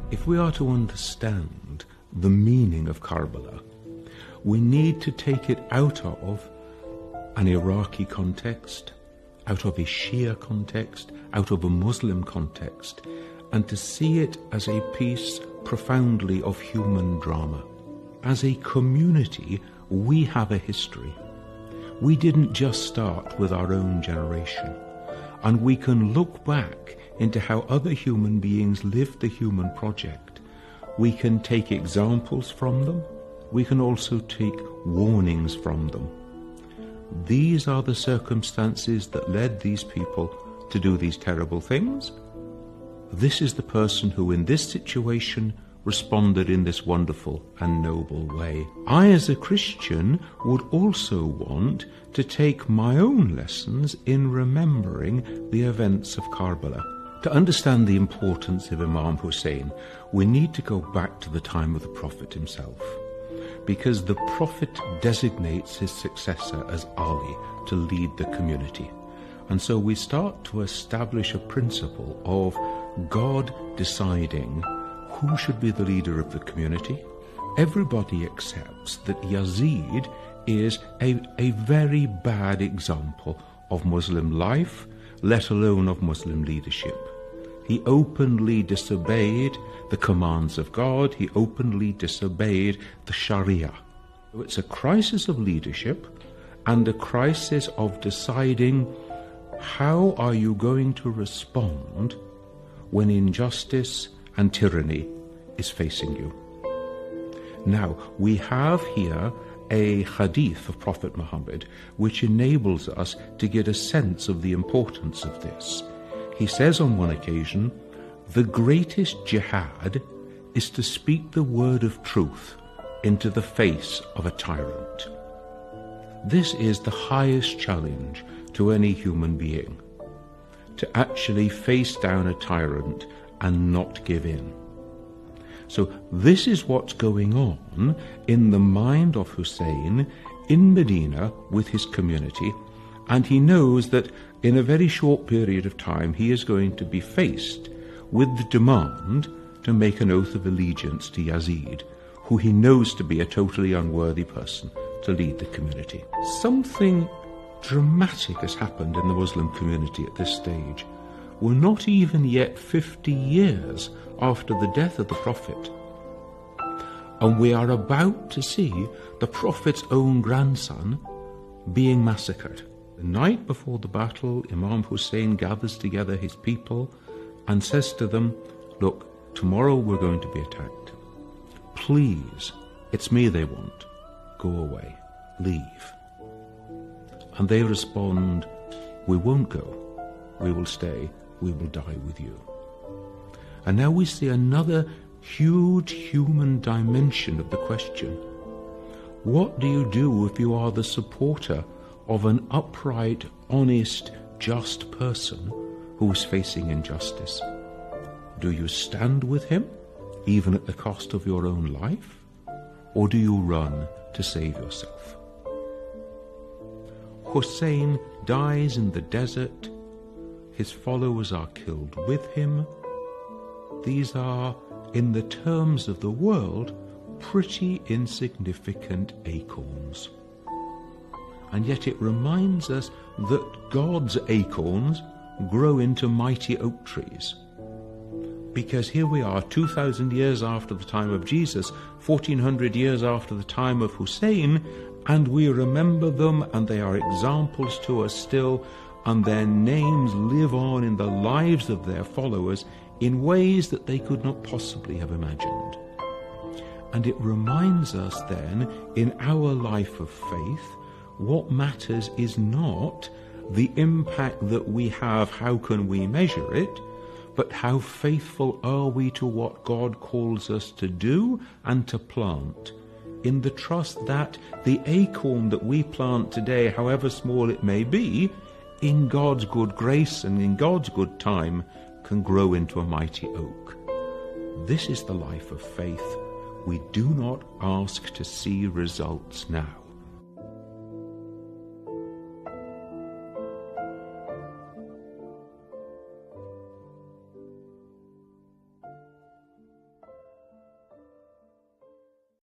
If we are to understand the meaning of Karbala, we need to take it out of an Iraqi context, out of a Shia context, out of a Muslim context, and to see it as a piece profoundly of human drama. As a community, we have a history. We didn't just start with our own generation, and we can look back into how other human beings lived the human project. We can take examples from them. We can also take warnings from them. These are the circumstances that led these people to do these terrible things. This is the person who in this situation responded in this wonderful and noble way. I as a Christian would also want to take my own lessons in remembering the events of Karbala. To understand the importance of Imam Hussein, we need to go back to the time of the Prophet himself, because the Prophet designates his successor as Ali to lead the community. And so we start to establish a principle of God deciding who should be the leader of the community. Everybody accepts that Yazid is a very bad example of Muslim life, let alone of Muslim leadership. He openly disobeyed the commands of God. He openly disobeyed the Sharia. It's a crisis of leadership and a crisis of deciding how are you going to respond when injustice and tyranny is facing you. Now, we have here a hadith of Prophet Muhammad which enables us to get a sense of the importance of this. He says on one occasion, the greatest jihad is to speak the word of truth into the face of a tyrant. This is the highest challenge to any human being, to actually face down a tyrant and not give in. So this is what's going on in the mind of Hussein in Medina with his community, and he knows that in a very short period of time he is going to be faced with the demand to make an oath of allegiance to Yazid, who he knows to be a totally unworthy person to lead the community. Something dramatic has happened in the Muslim community at this stage. We're not even yet 50 years after the death of the Prophet, and we are about to see the Prophet's own grandson being massacred. The night before the battle, Imam Hussein gathers together his people and says to them, look, tomorrow we're going to be attacked. Please, it's me they want. Go away, leave. And they respond, we won't go, we will stay, we will die with you. And now we see another huge human dimension of the question. What do you do if you are the supporter of an upright, honest, just person who is facing injustice? Do you stand with him, even at the cost of your own life? Or do you run to save yourself? Hussein dies in the desert. His followers are killed with him. These are, in the terms of the world, pretty insignificant acorns. And yet it reminds us that God's acorns grow into mighty oak trees. Because here we are 2,000 years after the time of Jesus, 1,400 years after the time of Hussein, and we remember them, and they are examples to us still, and their names live on in the lives of their followers in ways that they could not possibly have imagined. And it reminds us then, in our life of faith, what matters is not the impact that we have, how can we measure it, but how faithful are we to what God calls us to do and to plant, in the trust that the acorn that we plant today, however small it may be, in God's good grace and in God's good time, can grow into a mighty oak. This is the life of faith. We do not ask to see results now.